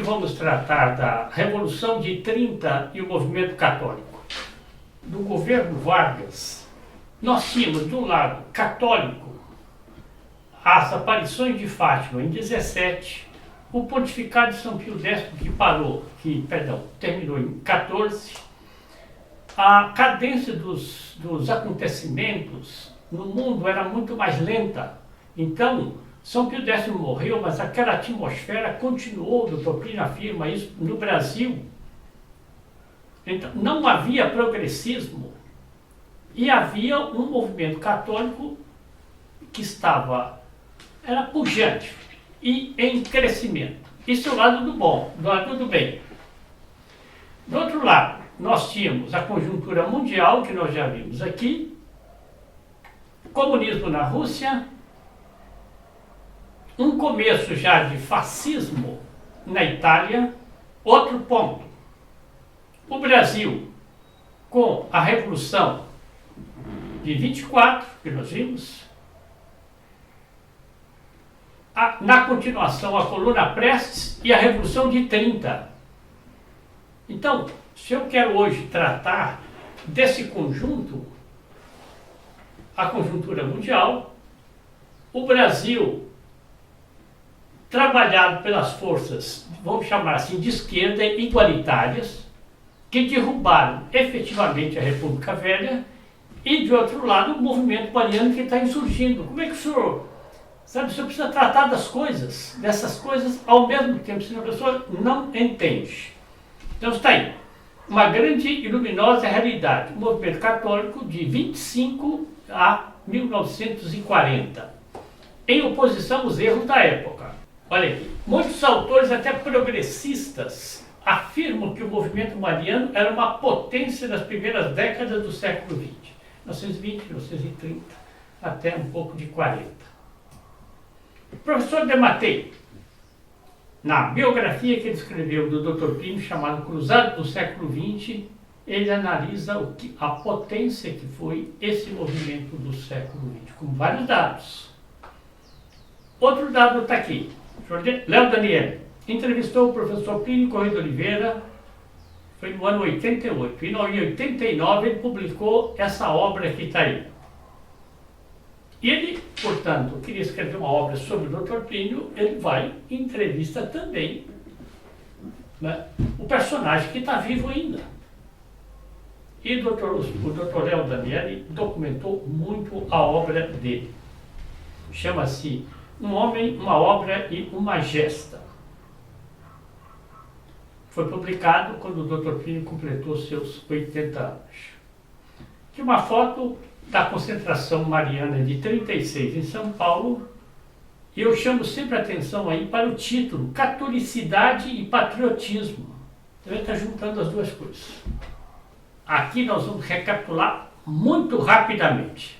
vamos tratar da Revolução de 30 e o movimento católico. Do governo Vargas, nós tínhamos, de um lado, católico, as aparições de Fátima em 17, o pontificado de São Pio X terminou em 14, a cadência dos acontecimentos no mundo era muito mais lenta. Então, São Pio X morreu, mas aquela atmosfera continuou, o doutor Plínio afirma isso, no Brasil. Então, não havia progressismo e havia um movimento católico que era pujante e em crescimento. Isso é o lado do bom, do lado do bem. Do outro lado, nós tínhamos a conjuntura mundial, que nós já vimos aqui, comunismo na Rússia, um começo já de fascismo na Itália. Outro ponto, o Brasil, com a Revolução de 24, que nós vimos, na continuação a Coluna Prestes e a Revolução de 30. Então, se eu quero hoje tratar desse conjunto, a conjuntura mundial, o Brasil, trabalhado pelas forças, vamos chamar assim, de esquerda, igualitárias, que derrubaram efetivamente a República Velha, e, de outro lado, o movimento mariano que está insurgindo. Como é que o senhor... Sabe, o senhor precisa tratar dessas coisas ao mesmo tempo, senão a pessoa não entende. Então está aí, uma grande e luminosa realidade, o movimento católico de 25 a 1940, em oposição aos erros da época. Olha aqui, muitos autores, até progressistas, afirmam que o movimento mariano era uma potência nas primeiras décadas do século XX, 1920, 1930, até um pouco de 40. O professor Dematei, na biografia que ele escreveu do Dr. Plínio, chamado Cruzado do século XX, ele analisa a potência que foi esse movimento do século XX, com vários dados. Outro dado está aqui. Léo Daniel entrevistou o professor Plínio Corrêa de Oliveira, foi no ano 88, e em 89 ele publicou essa obra que está aí. E ele, portanto, queria escrever uma obra sobre o Dr. Plínio, ele vai e entrevista também, né, o personagem que está vivo ainda. E o Dr. Léo Daniel documentou muito a obra dele. Chama-se Um Homem, uma Obra e uma Gesta. Foi publicado quando o Dr. Plínio completou seus 80 anos. Aqui uma foto da concentração mariana de 36 em São Paulo, e eu chamo sempre a atenção aí para o título, Catolicidade e Patriotismo. Então ele está juntando as duas coisas. Aqui nós vamos recapitular muito rapidamente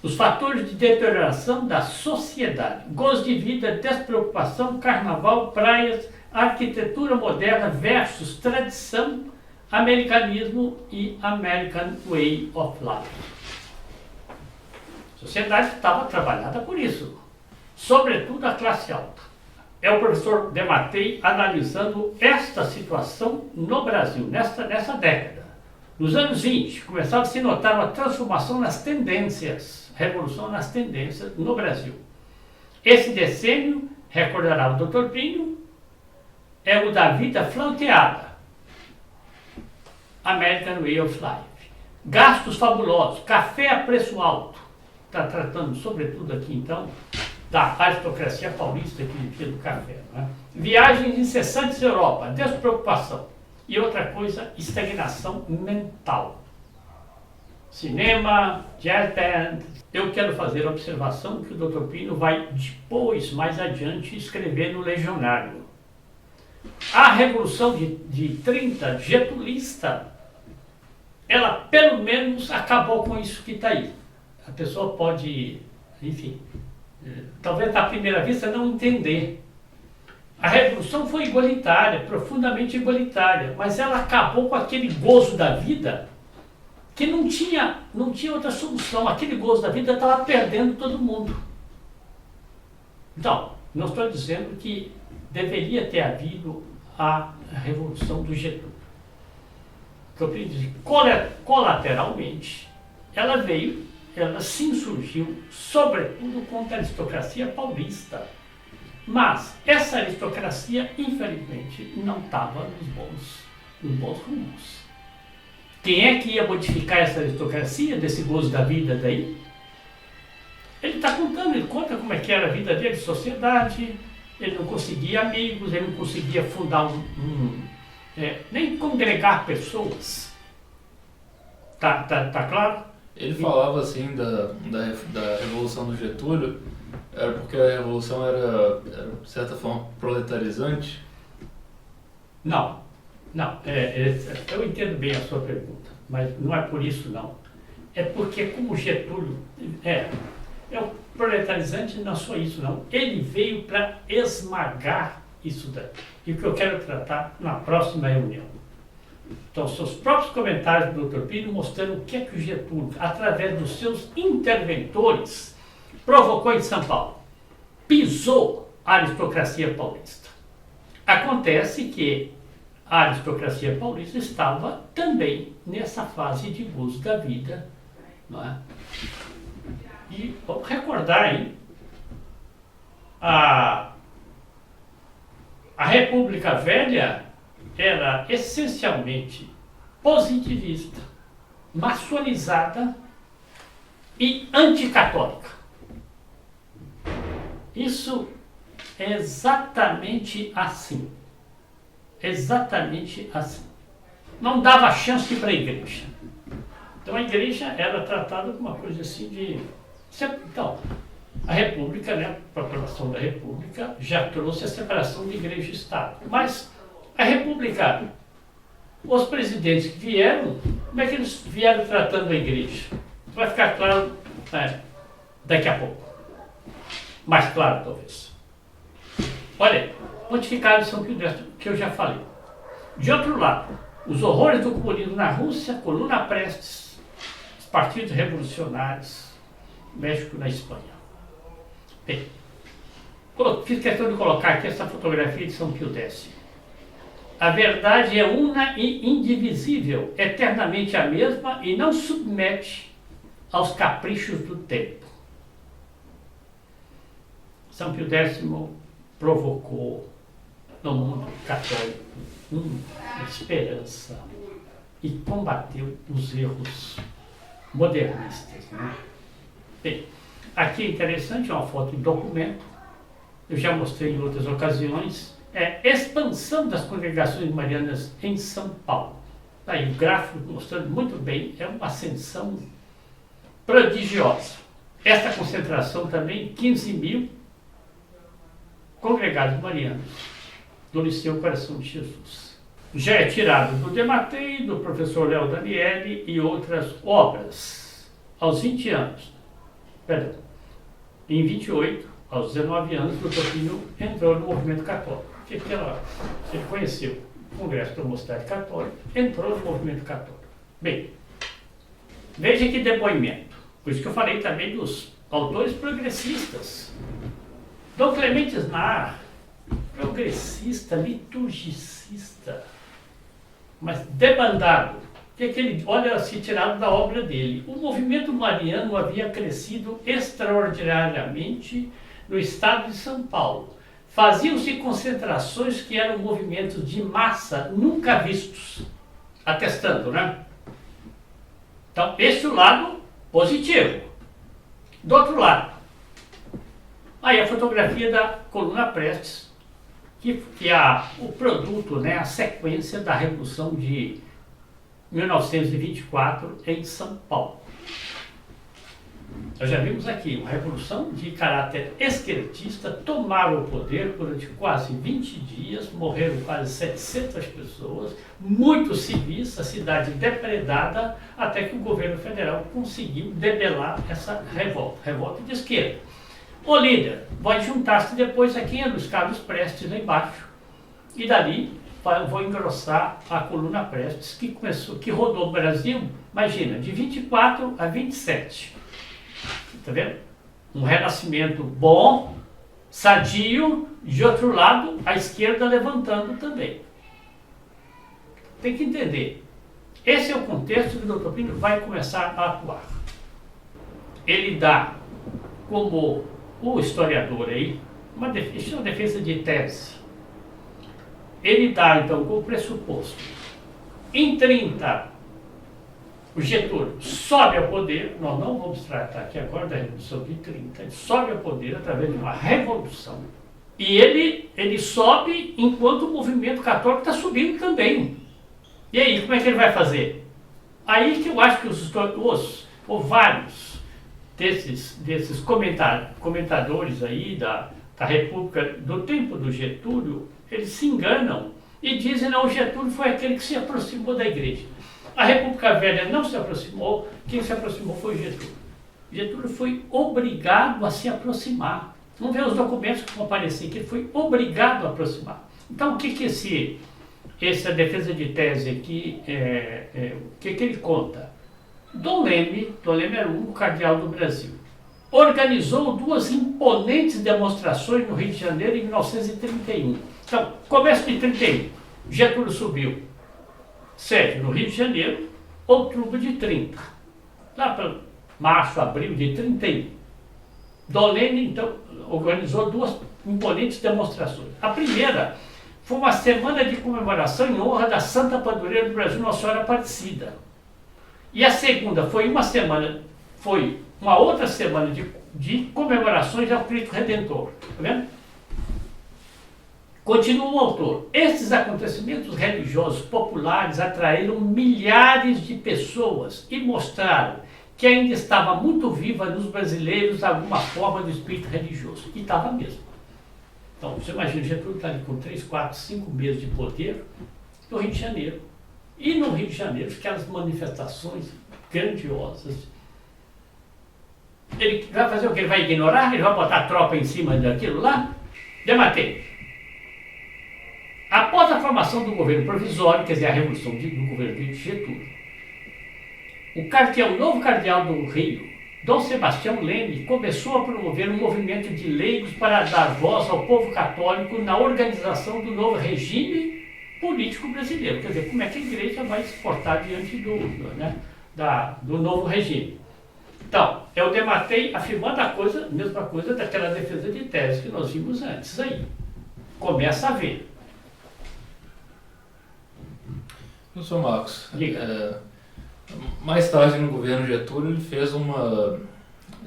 os fatores de deterioração da sociedade: gozo de vida, despreocupação, carnaval, praias, arquitetura moderna versus tradição, americanismo e American Way of Life. A sociedade estava trabalhada por isso, sobretudo a classe alta. É o professor Dematei analisando esta situação no Brasil, nessa década. Nos anos 20, começava a se notar uma transformação nas tendências, revolução nas tendências no Brasil. Esse decênio, recordará o Dr. Plínio, é o da vida flanqueada, American Way of Life. Gastos fabulosos, café a preço alto. Está tratando, sobretudo aqui então, da aristocracia paulista que vivia do café. Não é? Viagens incessantes à Europa, despreocupação. E outra coisa, estagnação mental. Cinema, jazz band. Eu quero fazer a observação que o Dr. Plínio vai depois, mais adiante, escrever no Legionário. A Revolução de 30, getulista, ela pelo menos acabou com isso que está aí. A pessoa pode, enfim, talvez à primeira vista não entender. A Revolução foi igualitária, profundamente igualitária, mas ela acabou com aquele gozo da vida que não tinha outra solução. Aquele gozo da vida estava perdendo todo mundo. Então, não estou dizendo que deveria ter havido a Revolução do Getúlio. Colateralmente, ela se insurgiu, sobretudo contra a aristocracia paulista. Mas essa aristocracia, infelizmente, não estava nos bons rumos. Quem é que ia modificar essa aristocracia, desse gozo da vida daí? Ele está contando, ele conta como é que era a vida dele, sociedade, ele não conseguia amigos, ele não conseguia fundar nem congregar pessoas. Tá claro? Ele falava assim da Revolução do Getúlio, era porque a Revolução era de certa forma, proletarizante? Não. Eu entendo bem a sua pergunta, mas não é por isso não. É porque como Getúlio é o proletarizante, não é só isso não. Ele veio para esmagar isso daí. E o que eu quero tratar na próxima reunião. Então, seus próprios comentários do Dr. Plínio mostrando o que é que o Getúlio, através dos seus interventores, provocou em São Paulo. Pisou a aristocracia paulista. Acontece que a aristocracia paulista estava também nessa fase de gozo da vida, não é? E vamos recordar aí, a República Velha era essencialmente positivista, maçonizada e anticatólica. Isso é exatamente assim. Exatamente assim. Não dava chance para a igreja. Então a igreja era tratada como uma coisa assim de... Então, a República, né, a proclamação da República já trouxe a separação de igreja e Estado. Mas a República, os presidentes que vieram, como é que eles vieram tratando a igreja? Vai ficar claro daqui a pouco. Mais claro, talvez. Olha aí, pontificado de São Pio X, que eu já falei. De outro lado, os horrores do comunismo na Rússia, Coluna Prestes, os partidos revolucionários, México na Espanha. Bem, fiz questão de colocar aqui essa fotografia de São Pio X. A verdade é una e indivisível, eternamente a mesma e não submete aos caprichos do tempo. São Pio X provocou no mundo católico uma esperança e combateu os erros modernistas. Né? Bem, aqui é interessante, uma foto de documento, eu já mostrei em outras ocasiões, expansão das congregações marianas em São Paulo. Tá aí o gráfico mostrando muito bem, é uma ascensão prodigiosa. Esta concentração também, 15 mil congregados marianos do Liceu Coração de Jesus. Já é tirado do Dematei, do professor Léo Daniele e outras obras. Aos 20 anos, em 28, aos 19 anos, o Dr. Plínio entrou no movimento católico. Ele conheceu o Congresso da Mocidade Católica, entrou no movimento católico. Bem, veja que depoimento. Por isso que eu falei também dos autores progressistas. Dom Clemente Snar, progressista, liturgicista, mas debandado. O que ele, olha, se tirado da obra dele. O movimento mariano havia crescido extraordinariamente no estado de São Paulo. Faziam-se concentrações que eram movimentos de massa nunca vistos. Atestando, né? Então, esse é o lado positivo. Do outro lado, aí a fotografia da Coluna Prestes, que é o produto, né, a sequência da Revolução de 1924 em São Paulo. Nós já vimos aqui uma revolução de caráter esquerdista, tomaram o poder durante quase 20 dias, morreram quase 700 pessoas, muitos civis, a cidade depredada, até que o governo federal conseguiu debelar essa revolta de esquerda. O líder vai juntar-se depois a quem é Luiz Carlos Prestes lá embaixo, e dali vou engrossar a Coluna Prestes, que rodou o Brasil, imagina, de 24 a 27. Está vendo? Um renascimento bom, sadio, de outro lado, a esquerda levantando também. Tem que entender. Esse é o contexto que o Dr. Plínio vai começar a atuar. Ele dá, como o historiador aí, uma defesa de tese. Ele dá, então, como pressuposto, em 30, o Getúlio sobe ao poder, nós não vamos tratar aqui agora da Revolução de 30, ele sobe ao poder através de uma revolução. E ele sobe enquanto o movimento católico está subindo também. E aí, como é que ele vai fazer? Aí que eu acho que ou vários desses comentadores aí da República, do tempo do Getúlio, eles se enganam e dizem, não, o Getúlio foi aquele que se aproximou da igreja. A República Velha não se aproximou, quem se aproximou foi o Getúlio. Getúlio foi obrigado a se aproximar. Vamos ver os documentos que vão aparecer, que ele foi obrigado a aproximar. Então, o que essa defesa de tese aqui, o que ele conta? Dom Leme era o único cardeal do Brasil, organizou 2 imponentes demonstrações no Rio de Janeiro em 1931. Então, começo de 31, Getúlio subiu, sede no Rio de Janeiro, outubro de 30. Lá para março, abril de 31. Dom Leme, então, organizou 2 imponentes demonstrações. A primeira foi uma semana de comemoração em honra da Santa Padroeira do Brasil, Nossa Senhora Aparecida. E a segunda foi uma outra semana de comemorações ao Cristo Redentor. Tá vendo? Continua o autor. Esses acontecimentos religiosos populares atraíram milhares de pessoas e mostraram que ainda estava muito viva nos brasileiros alguma forma do espírito religioso. E estava mesmo. Então, você imagina, Getúlio está ali com 3, 4, 5 meses de poder no Rio de Janeiro. E no Rio de Janeiro, aquelas manifestações grandiosas. Ele vai fazer o quê? Ele vai ignorar? Ele vai botar a tropa em cima daquilo lá? Dematei. Após a formação do governo provisório, quer dizer, a revolução do governo de Getúlio, o novo cardeal do Rio, Dom Sebastião Leme, começou a promover um movimento de leigos para dar voz ao povo católico na organização do novo regime político brasileiro. Quer dizer, como é que a igreja vai se portar diante do novo regime. Então, eu dematei afirmando a mesma coisa daquela defesa de tese que nós vimos antes aí. Começa a ver. Professor Marcos, mais tarde no governo Getúlio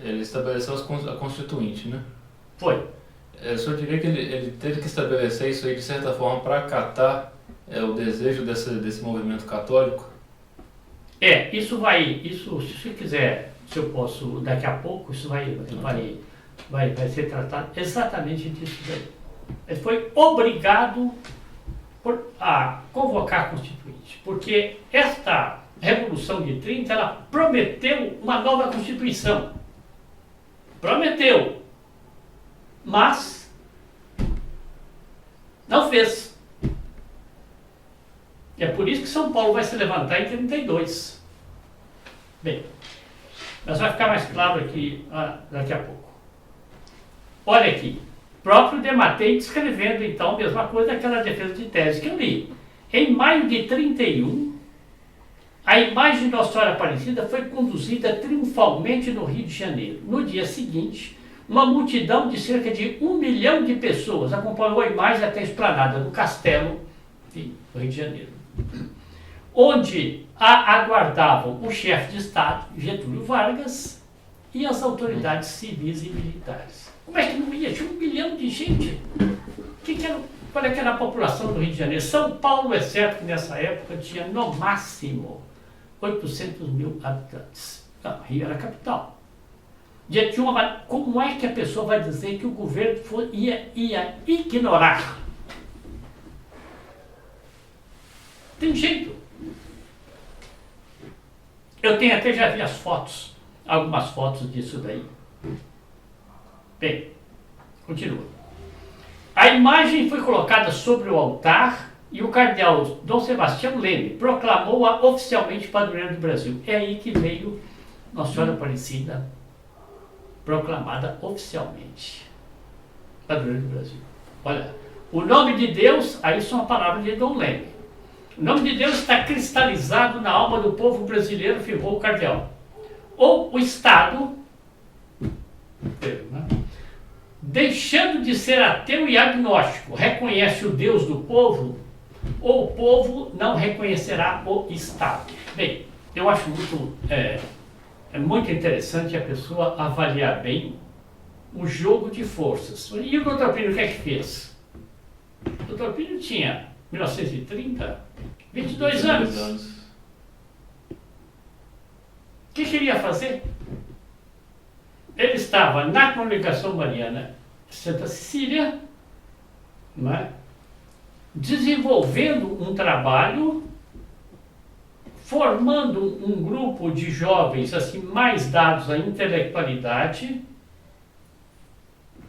ele estabeleceu a Constituinte, né? Foi. O senhor diria que ele teve que estabelecer isso aí de certa forma para acatar o desejo desse movimento católico? Isso, se quiser, se eu posso, daqui a pouco, isso vai ser tratado exatamente disso daí. Ele foi obrigado a convocar a Constituinte, porque esta Revolução de 30, ela prometeu uma nova Constituição. Prometeu, mas não fez. E é por isso que São Paulo vai se levantar em 32. Bem, mas vai ficar mais claro aqui daqui a pouco. Olha aqui, próprio Dematei descrevendo então a mesma coisa daquela defesa de tese que eu li. Em maio de 31, a imagem de Nossa Senhora Aparecida foi conduzida triunfalmente no Rio de Janeiro. No dia seguinte, uma multidão de cerca de 1 milhão de pessoas acompanhou a imagem até a esplanada do Castelo, no Rio de Janeiro, onde a aguardavam o chefe de Estado, Getúlio Vargas, e as autoridades civis e militares. Como é que não ia? Tinha 1 milhão de gente. Qual é que era a população do Rio de Janeiro? São Paulo é certo que nessa época tinha no máximo 800 mil habitantes. Não, Rio era a capital. Como é que a pessoa vai dizer que o governo ia ignorar? Tem jeito. Eu já vi as fotos, algumas fotos disso daí. Bem, continua. A imagem foi colocada sobre o altar e o cardeal Dom Sebastião Leme proclamou-a oficialmente padroeira do Brasil. É aí que veio Nossa Senhora Aparecida proclamada oficialmente. padroeiro do Brasil. Olha, o nome de Deus, aí são a palavra de Dom Leme. O nome de Deus está cristalizado na alma do povo brasileiro, afirmou o cardeal. Ou o Estado, né, deixando de ser ateu e agnóstico, reconhece o Deus do povo, ou o povo não reconhecerá o Estado. Bem, eu acho muito interessante a pessoa avaliar bem o jogo de forças. E o Dr. Plínio o que é que fez? O Dr. Plínio tinha, 1930, 22 anos. O que queria fazer? Ele estava na Congregação Mariana de Santa Cecília, não é? Desenvolvendo um trabalho, formando um grupo de jovens assim mais dados à intelectualidade,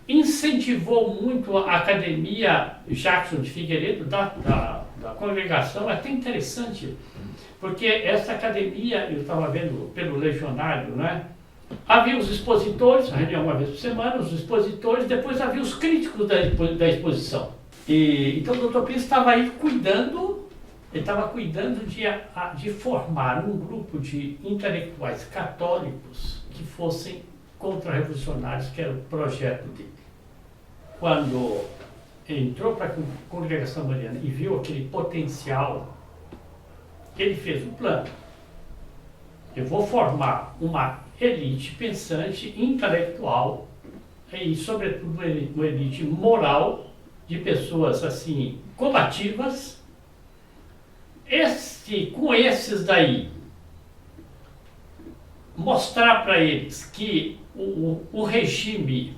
incentivou muito a Academia Jackson de Figueiredo da congregação. É até interessante, porque essa academia, eu estava vendo pelo Legionário, né? Havia os expositores, a reunião uma vez por semana, os expositores, depois havia os críticos da exposição. Então o Dr. Plínio estava aí cuidando de formar um grupo de intelectuais católicos que fossem contra-revolucionários, que era o projeto dele. Quando entrou para a Congregação Mariana e viu aquele potencial, ele fez um plano. Eu vou formar uma elite pensante, intelectual e, sobretudo, uma elite moral de pessoas assim combativas. Com esses daí, mostrar para eles que o regime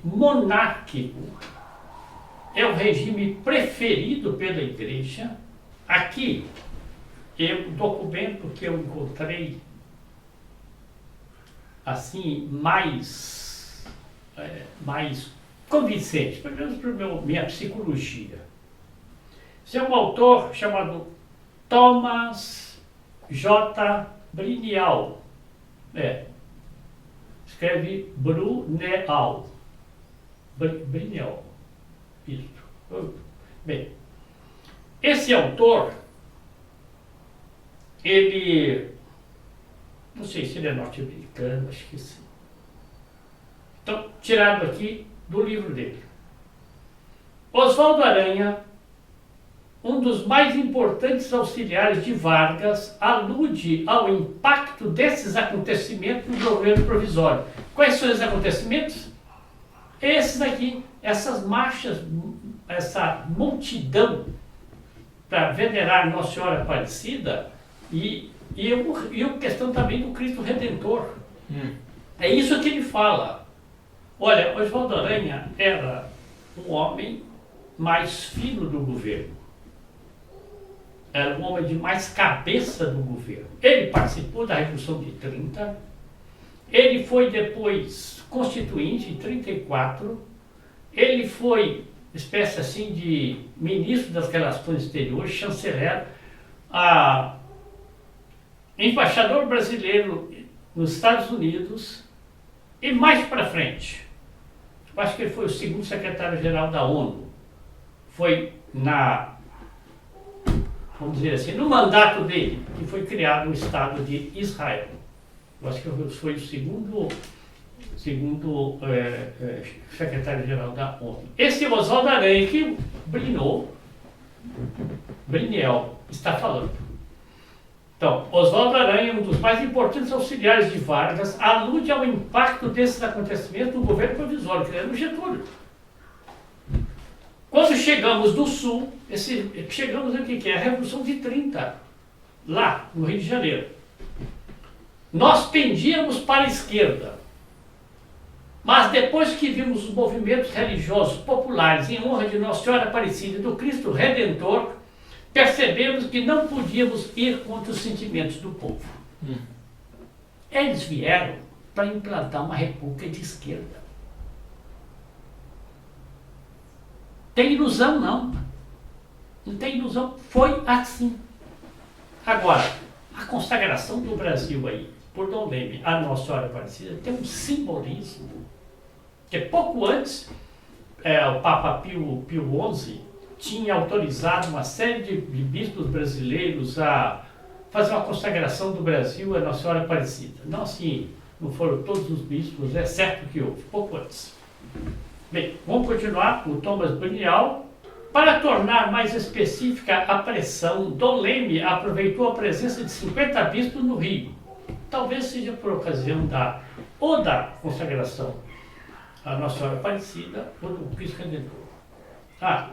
monárquico é o regime preferido pela Igreja. Aqui, o documento que eu encontrei assim mais convincente, pelo menos para minha psicologia. Esse é um autor chamado Thomas J. Brignoud. Escreve Brunel. Brignoud. Isso. Bem, esse autor, ele, não sei se ele é norte-americano, acho que sim. Então, tirado aqui do livro dele. Oswaldo Aranha, um dos mais importantes auxiliares de Vargas, alude ao impacto desses acontecimentos no governo provisório. Quais são esses acontecimentos? Esses aqui, essas marchas, essa multidão para venerar Nossa Senhora Aparecida e a questão também do Cristo Redentor. É isso que ele fala. Olha, Oswaldo Aranha era um homem mais fino do governo. Era um homem de mais cabeça do governo. Ele participou da Revolução de 30, ele foi depois constituinte em 34, ele foi espécie assim de ministro das Relações Exteriores, chanceler, embaixador brasileiro nos Estados Unidos e mais para frente. Eu acho que ele foi o segundo secretário-geral da ONU. Foi vamos dizer assim, no mandato dele, que foi criado o Estado de Israel. Eu acho que foi o segundo secretário-geral da ONU. Esse Oswaldo Aranha que Brignoud está falando. Então, Oswaldo Aranha, um dos mais importantes auxiliares de Vargas, alude ao impacto desses acontecimentos no governo provisório, que era no Getúlio. Quando chegamos do Sul, chegamos aqui, que é a Revolução de 30, lá no Rio de Janeiro. Nós pendíamos para a esquerda, mas depois que vimos os movimentos religiosos populares em honra de Nossa Senhora Aparecida e do Cristo Redentor, percebemos que não podíamos ir contra os sentimentos do povo. Eles vieram para implantar uma república de esquerda. Tem ilusão, não. Não tem ilusão. Foi assim. Agora, a consagração do Brasil aí, por Dom Leme, a Nossa Senhora Aparecida, tem um simbolismo Porque pouco antes, o Papa Pio XI tinha autorizado uma série de bispos brasileiros a fazer uma consagração do Brasil a Nossa Senhora Aparecida. Não assim, não foram todos os bispos, é certo que houve, pouco antes. Bem, vamos continuar. O Thomas Brunial. Para tornar mais específica a pressão, Dom Leme aproveitou a presença de 50 bispos no Rio. Talvez seja por ocasião da consagração à Nossa Senhora Aparecida ou do Cristo Redentor.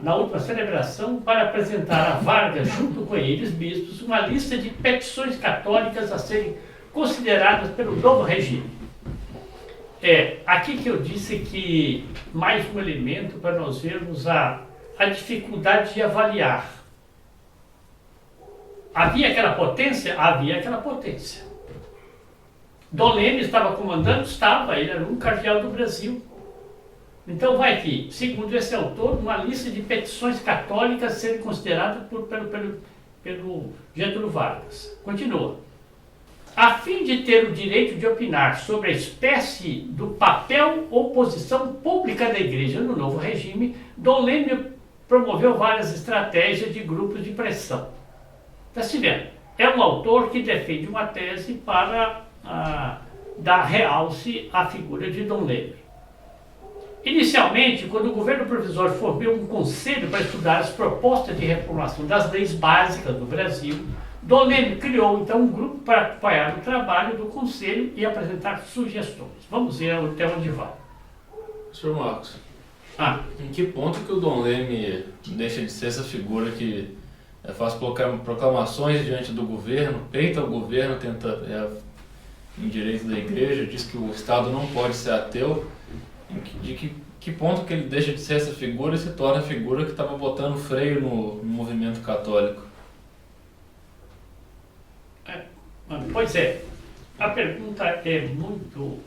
Na última celebração, para apresentar a Vargas, junto com eles, bispos, uma lista de petições católicas a serem consideradas pelo novo regime. Aqui que eu disse que mais um elemento para nós vermos a dificuldade de avaliar. Havia aquela potência? Havia aquela potência. Dom Leme estava comandando? Estava, ele era um cardeal do Brasil. Então vai que, segundo esse autor, uma lista de petições católicas serem consideradas pelo Getúlio Vargas. Continua. A fim de ter o direito de opinar sobre a espécie do papel ou posição pública da Igreja no novo regime, Dom Leme promoveu várias estratégias de grupos de pressão. Está se vendo? É um autor que defende uma tese para dar realce à figura de Dom Leme. Inicialmente, quando o governo provisório formou um conselho para estudar as propostas de reformulação das leis básicas do Brasil, Dom Leme criou então um grupo para acompanhar o trabalho do conselho e apresentar sugestões. Vamos ver até onde vai. Sr. Marcos, em que ponto que o Dom Leme deixa de ser essa figura que faz proclamações diante do governo, peita o governo, tenta em direito da igreja, diz que o Estado não pode ser ateu? De que ponto que ele deixa de ser essa figura e se torna a figura que estava botando freio no movimento católico? Pois é, a pergunta é muito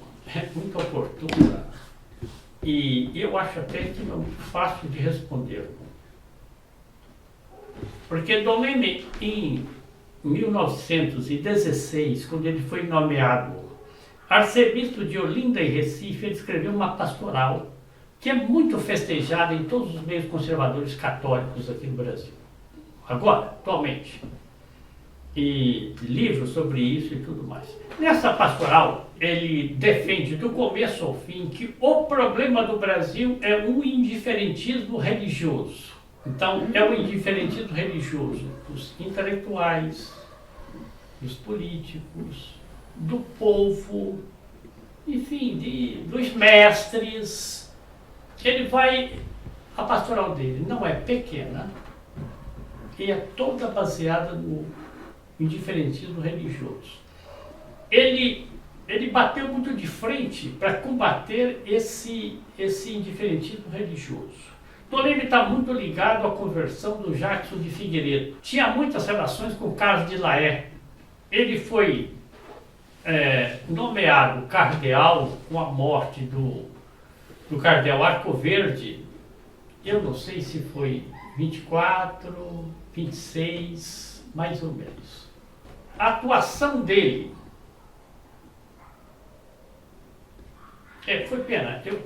oportuna e eu acho até que não é fácil de responder. Porque Dom Leme, em 1916, quando ele foi nomeado arcebispo de Olinda e Recife, ele escreveu uma pastoral que é muito festejada em todos os meios conservadores católicos aqui no Brasil. Agora, atualmente. E livros sobre isso e tudo mais. Nessa pastoral, ele defende do começo ao fim que o problema do Brasil é o indiferentismo religioso. Então, é o indiferentismo religioso dos intelectuais, dos políticos, do povo, enfim, dos mestres. A pastoral dele não é pequena e é toda baseada no indiferentismo religioso. Ele bateu muito de frente para combater esse indiferentismo religioso. Dom Leme está muito ligado à conversão do Jackson de Figueiredo. Tinha muitas relações com o Carlos de Laet. Ele foi nomeado cardeal com a morte do cardeal Arcoverde. Eu não sei se foi 24, 26, mais ou menos. A atuação dele foi pena. Eu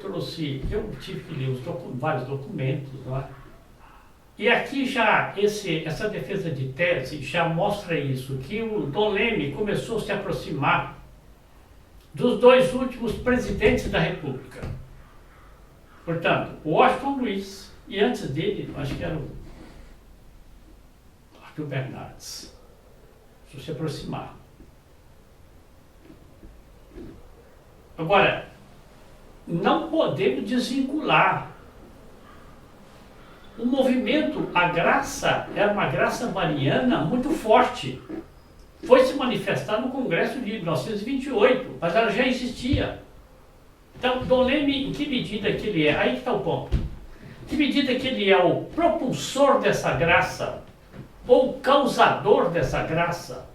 tive que ler vários documentos, não é? E aqui já essa defesa de tese já mostra isso, que o Dom Leme começou a se aproximar dos dois últimos presidentes da República. Portanto, o Washington Luiz e antes dele, acho que era o Arthur Bernardes. Se aproximar. Agora, não podemos desvincular. O movimento, a graça, era uma graça mariana muito forte. Foi se manifestar no Congresso de 1928, mas ela já existia. Então, Dom Leme, em que medida que ele é? Aí que está o ponto. Em que medida que ele é o propulsor dessa graça, ou causador dessa graça,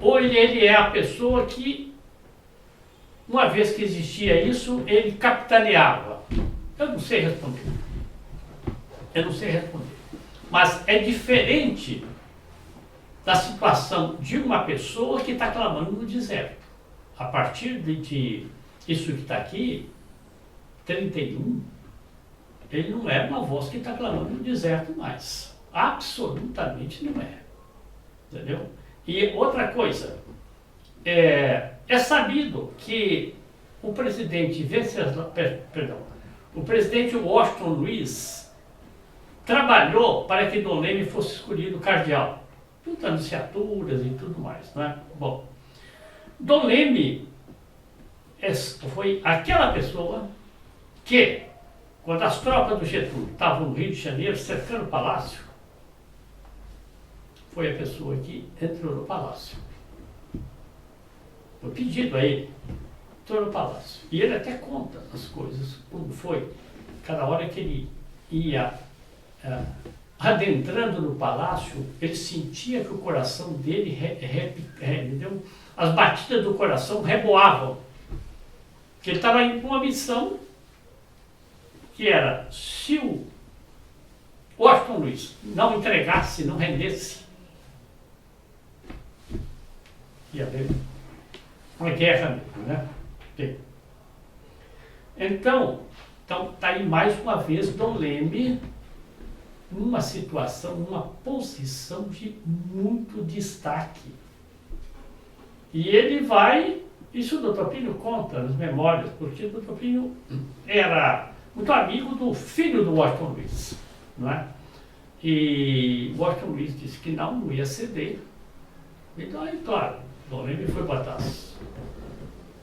ou ele é a pessoa que, uma vez que existia isso, ele capitaneava. Eu não sei responder. Mas é diferente da situação de uma pessoa que está clamando no deserto. A partir de isso que está aqui, 31, ele não é uma voz que está clamando no deserto mais. Absolutamente não é. Entendeu? E outra coisa, é sabido que o presidente o presidente Washington Luiz trabalhou para que Dom Leme fosse escolhido cardeal, junto anunciaturas e tudo mais, não é? Bom, Dom Leme foi aquela pessoa que, quando as tropas do Getúlio estavam no Rio de Janeiro cercando o palácio, foi a pessoa que entrou no palácio. Foi pedido a ele, entrou no palácio. E ele até conta as coisas, como foi. Cada hora que ele ia adentrando no palácio, ele sentia que o coração dele, as batidas do coração reboavam. Que ele estava indo para uma missão que era, se o Washington Luiz não entregasse, não rendesse, ia haver uma guerra mesmo, né? Então, está aí mais uma vez Dom Leme numa situação, numa posição de muito destaque. E ele vai, isso o Dr. Plínio conta nas memórias, porque o Dr. Plínio era muito amigo do filho do Washington Luiz, não é? E Washington Luiz disse que não ia ceder. Então, aí, claro, Dom Leme foi botar os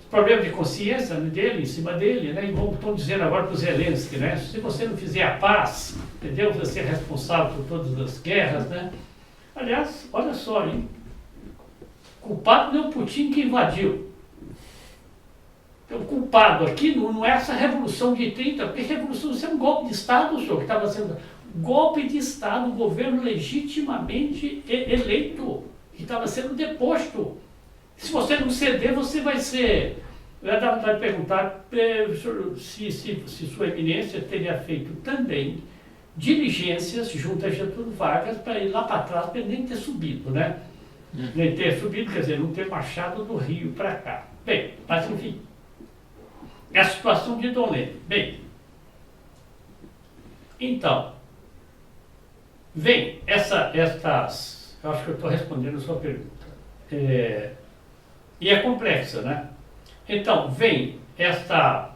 problemas de consciência dele, em cima dele, né? E como estão dizendo agora para o Zelensky, né? Se você não fizer a paz, entendeu? Você é responsável por todas as guerras, né? Aliás, olha só, hein? O culpado não é o Putin que invadiu. Então, o culpado aqui não é essa revolução de 30, porque revolução isso é um golpe de Estado, senhor, que estava sendo golpe de Estado, um governo legitimamente eleito, que estava sendo deposto. Se você não ceder, você vai ser... Eu ia dar vontade de perguntar se Sua Eminência teria feito também diligências junto a Getúlio Vargas para ir lá para trás, para ele nem ter subido, né? Nem ter subido, quer dizer, não ter marchado do Rio para cá. Bem, mas enfim, é a situação de Dom Leme. Bem, então, vem estas... Eu acho que eu estou respondendo a sua pergunta. E é complexa, né? Então, vem esta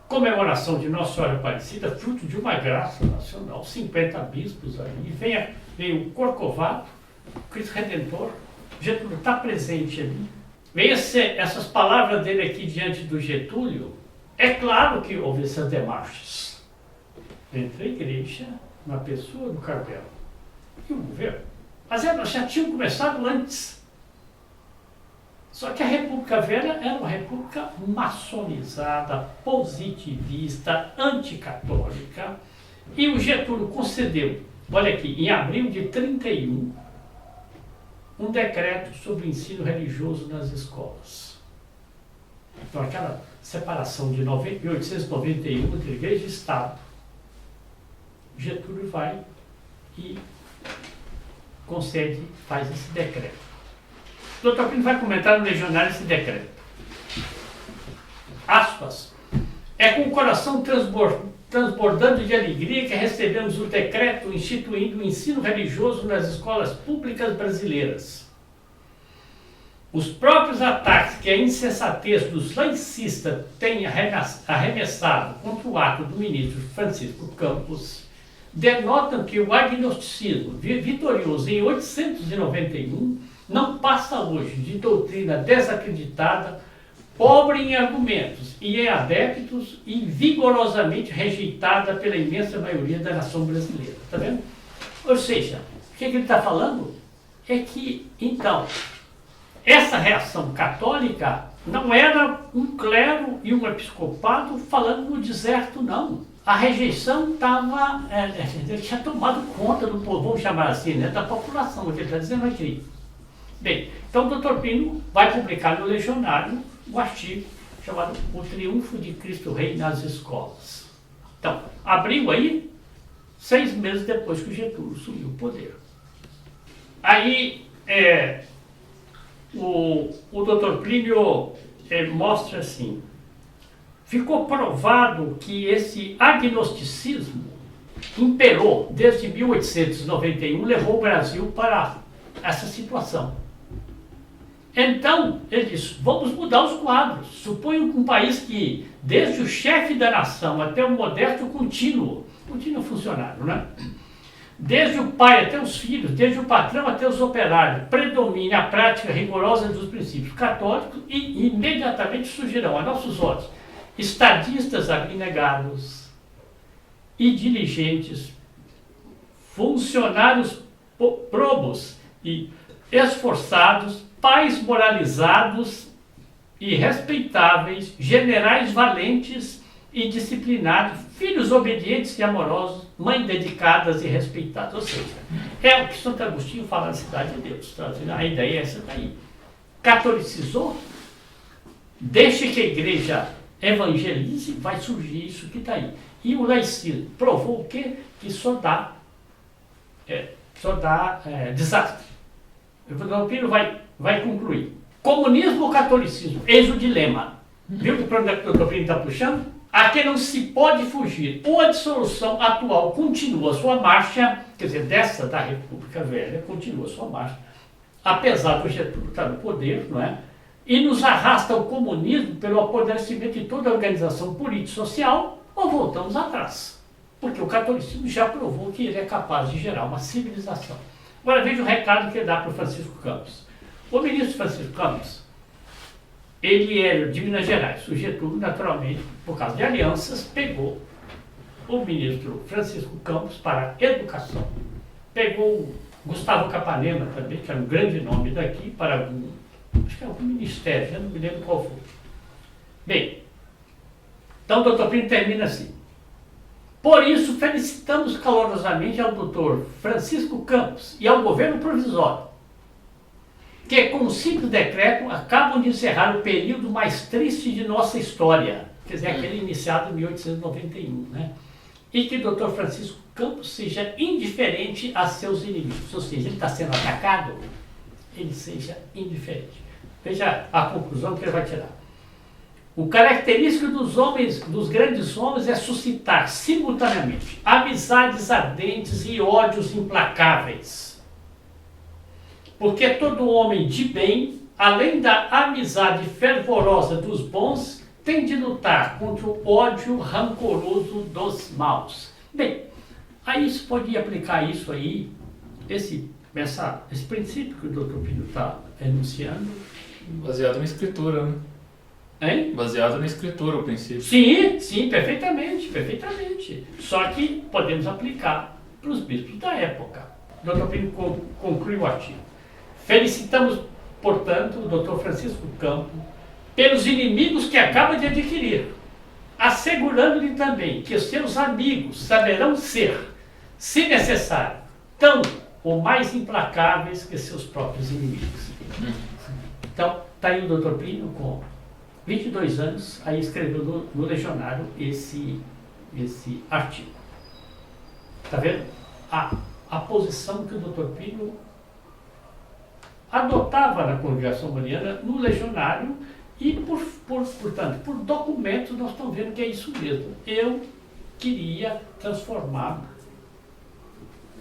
comemoração de Nossa Senhora Aparecida, fruto de uma graça nacional, 50 bispos aí, vem o Corcovado, o Cristo Redentor, Getúlio está presente ali. Vem essas palavras dele aqui diante do Getúlio. É claro que houve essas demarches entre a igreja, na pessoa do cardeal, e o governo. Mas elas já tinham começado antes. Só que a República Velha era uma república maçonizada, positivista, anticatólica, e o Getúlio concedeu, olha aqui, em abril de 31, um decreto sobre o ensino religioso nas escolas. Então, aquela separação de 1891 entre Igreja e Estado, Getúlio vai e concede, faz esse decreto. O Dr. Plínio vai comentar no Legionário esse decreto. Aspas. É com o coração transbordando de alegria que recebemos o decreto instituindo o ensino religioso nas escolas públicas brasileiras. Os próprios ataques que a insensatez dos laicistas têm arremessado contra o ato do ministro Francisco Campos denotam que o agnosticismo vitorioso em 891 não passa hoje de doutrina desacreditada, pobre em argumentos e em adeptos e vigorosamente rejeitada pela imensa maioria da nação brasileira. Está vendo? Ou seja, o que ele está falando é que, então, essa reação católica não era um clero e um episcopado falando no deserto, não. A rejeição estava, tinha tomado conta do povo, vamos chamar assim, né, da população, o que ele está dizendo aqui. Bem, então o Dr. Plínio vai publicar no Legionário um artigo chamado O Triunfo de Cristo Rei nas Escolas. Então, abriu aí 6 meses depois que o Getúlio assumiu o poder. Aí, o Dr. Plínio mostra assim, ficou provado que esse agnosticismo imperou desde 1891, levou o Brasil para essa situação. Então, ele disse, vamos mudar os quadros. Suponho que um país que, desde o chefe da nação até o modesto contínuo funcionário, né? Desde o pai até os filhos, desde o patrão até os operários, predomine a prática rigorosa dos princípios católicos e imediatamente surgirão a nossos olhos estadistas abnegados e diligentes, funcionários probos e esforçados, pais moralizados e respeitáveis, generais valentes e disciplinados, filhos obedientes e amorosos, mães dedicadas e respeitadas. Ou seja, é o que Santo Agostinho fala na Cidade de Deus. A ideia é essa daí. Catolicizou, deixe que a igreja evangelize, vai surgir isso que está aí. E o laicismo provou o quê? Que só dá desastre. O Doutrino vai concluir. Comunismo ou catolicismo? Eis o dilema. Viu que o problema que o Doutrino está puxando? A que não se pode fugir. Ou a dissolução atual continua sua marcha, quer dizer, dessa da República Velha, continua sua marcha, apesar do Getúlio estar no poder, não é? E nos arrasta ao comunismo pelo apodrecimento de toda a organização político-social, ou voltamos atrás. Porque o catolicismo já provou que ele é capaz de gerar uma civilização. Agora veja o recado que ele dá para o Francisco Campos. O ministro Francisco Campos, ele era de Minas Gerais. O Getúlio, naturalmente, por causa de alianças, pegou o ministro Francisco Campos para a educação. Pegou o Gustavo Capanema também, que era um grande nome daqui, para acho que é algum ministério, já não me lembro qual foi. Bem, então o doutor Plínio termina assim. Por isso, felicitamos calorosamente ao doutor Francisco Campos e ao governo provisório, que com um simples decreto acabam de encerrar o período mais triste de nossa história, quer dizer, aquele iniciado em 1891, né? E que o doutor Francisco Campos seja indiferente a seus inimigos, ou seja, ele está sendo atacado, ele seja indiferente. Veja a conclusão que ele vai tirar. O característico dos homens, dos grandes homens, é suscitar simultaneamente amizades ardentes e ódios implacáveis. Porque todo homem de bem, além da amizade fervorosa dos bons, tem de lutar contra o ódio rancoroso dos maus. Bem, aí se pode aplicar isso aí, esse princípio que o doutor Plínio está enunciando. Baseado na escritura, né? Hein? Baseado na escritura, o princípio. Sim, perfeitamente. Só que podemos aplicar para os bispos da época. O doutor Plínio conclui o artigo. Felicitamos, portanto, o doutor Francisco Campos pelos inimigos que acaba de adquirir, assegurando-lhe também que os seus amigos saberão ser, se necessário, tão ou mais implacáveis que seus próprios inimigos. Então, está aí o doutor Plínio com 22 anos, aí escreveu no Legionário esse artigo. Está vendo? A posição que o doutor Plínio adotava na congregação mariana no Legionário e, portanto, por documentos nós estamos vendo que é isso mesmo. Eu queria transformar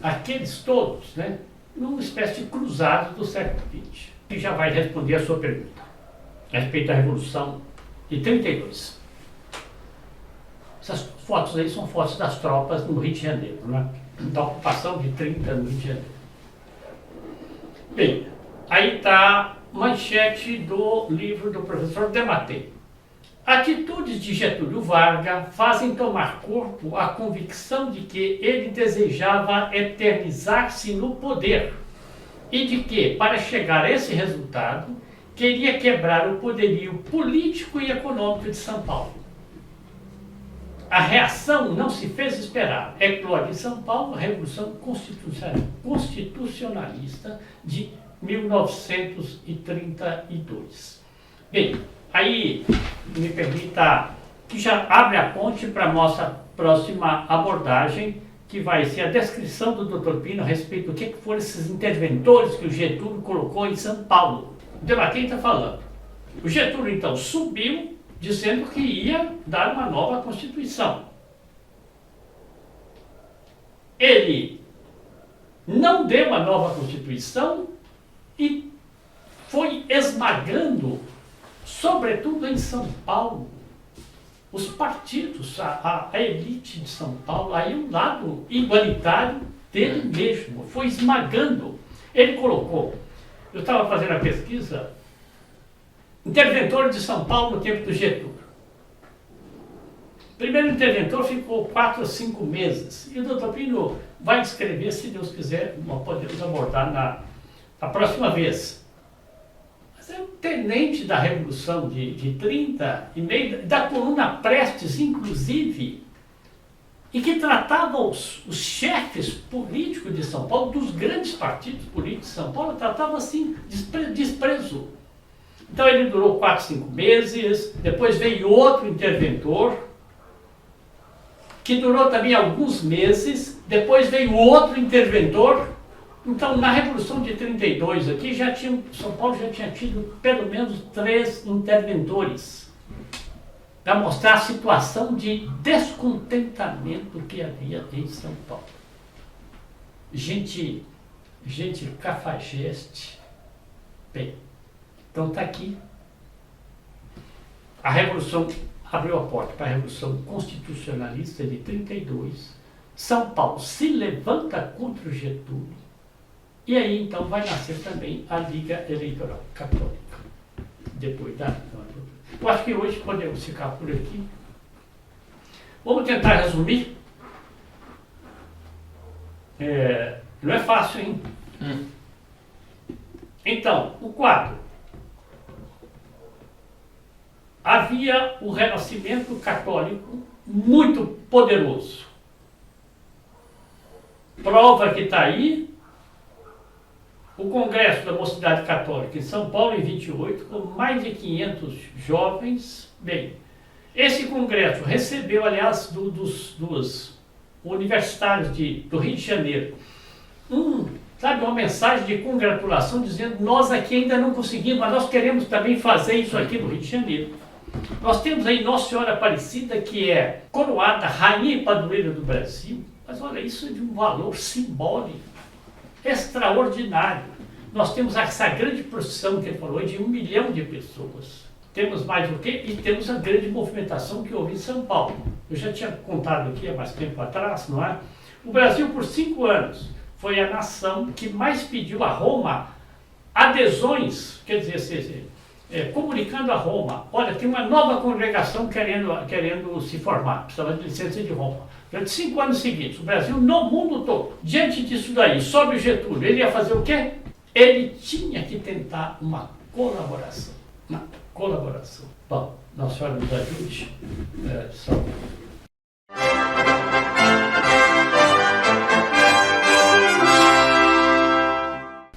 aqueles todos, né, numa espécie de cruzados do século XX. Que já vai responder a sua pergunta a respeito da Revolução de 32. Essas fotos aí são fotos das tropas no Rio de Janeiro, né? Da ocupação de 30 no Rio de Janeiro. Bem, aí está manchete do livro do professor Dematei. Atitudes de Getúlio Vargas fazem tomar corpo a convicção de que ele desejava eternizar-se no poder e de que, para chegar a esse resultado, queria quebrar o poderio político e econômico de São Paulo. A reação não se fez esperar. Eclode em São Paulo a Revolução Constitucionalista de 1932. Bem, aí me permita que já abre a ponte para a nossa próxima abordagem, que vai ser a descrição do Dr. Plínio a respeito do que foram esses interventores que o Getúlio colocou em São Paulo. O Dematei está falando. O Getúlio, então, subiu dizendo que ia dar uma nova Constituição. Ele não deu uma nova Constituição e foi esmagando, sobretudo em São Paulo, os partidos, a elite de São Paulo, aí o lado igualitário dele mesmo, foi esmagando. Ele colocou, eu estava fazendo a pesquisa, interventor de São Paulo no tempo do Getúlio. O primeiro interventor ficou 4 a 5 meses. E o doutor Pino vai descrever, se Deus quiser, nós podemos abordar na próxima vez. Mas é um tenente da Revolução de 30 e meio, da coluna Prestes, inclusive, e que tratava os chefes políticos de São Paulo, dos grandes partidos políticos de São Paulo, tratava assim, desprezo. Então ele durou 4, 5 meses, depois veio outro interventor, que durou também alguns meses, depois veio outro interventor. Então, na Revolução de 32 aqui, São Paulo já tinha tido pelo menos 3 interventores, para mostrar a situação de descontentamento que havia em São Paulo. Gente cafajeste. Bem, então está aqui. A Revolução abriu a porta para a Revolução Constitucionalista de 32. São Paulo se levanta contra o Getúlio. E aí, então, vai nascer também a Liga Eleitoral Católica. Depois da... Eu acho que hoje podemos ficar por aqui. Vamos tentar resumir. Não é fácil, hein? Então, o quadro. Havia o renascimento católico muito poderoso. Prova que está aí o Congresso da Mocidade Católica em São Paulo, em 28, com mais de 500 jovens. Bem, esse congresso recebeu, aliás, dos universitários do Rio de Janeiro, uma mensagem de congratulação, dizendo: nós aqui ainda não conseguimos, mas nós queremos também fazer isso aqui no Rio de Janeiro. Nós temos aí Nossa Senhora Aparecida, que é coroada rainha e padroeira do Brasil, mas olha, isso é de um valor simbólico extraordinário. Nós temos essa grande procissão que ele falou, de 1 milhão de pessoas. Temos mais o quê? E temos a grande movimentação que houve em São Paulo. Eu já tinha contado aqui há mais tempo atrás, não é? O Brasil, por 5 anos, foi a nação que mais pediu a Roma adesões, quer dizer, comunicando a Roma: olha, tem uma nova congregação querendo se formar, precisava de licença de Roma. Durante 5 anos seguidos, o Brasil, no mundo todo, diante disso daí, sob o Getúlio, ele ia fazer o quê? Ele tinha que tentar uma colaboração. Bom, Nossa Senhora nos ajude.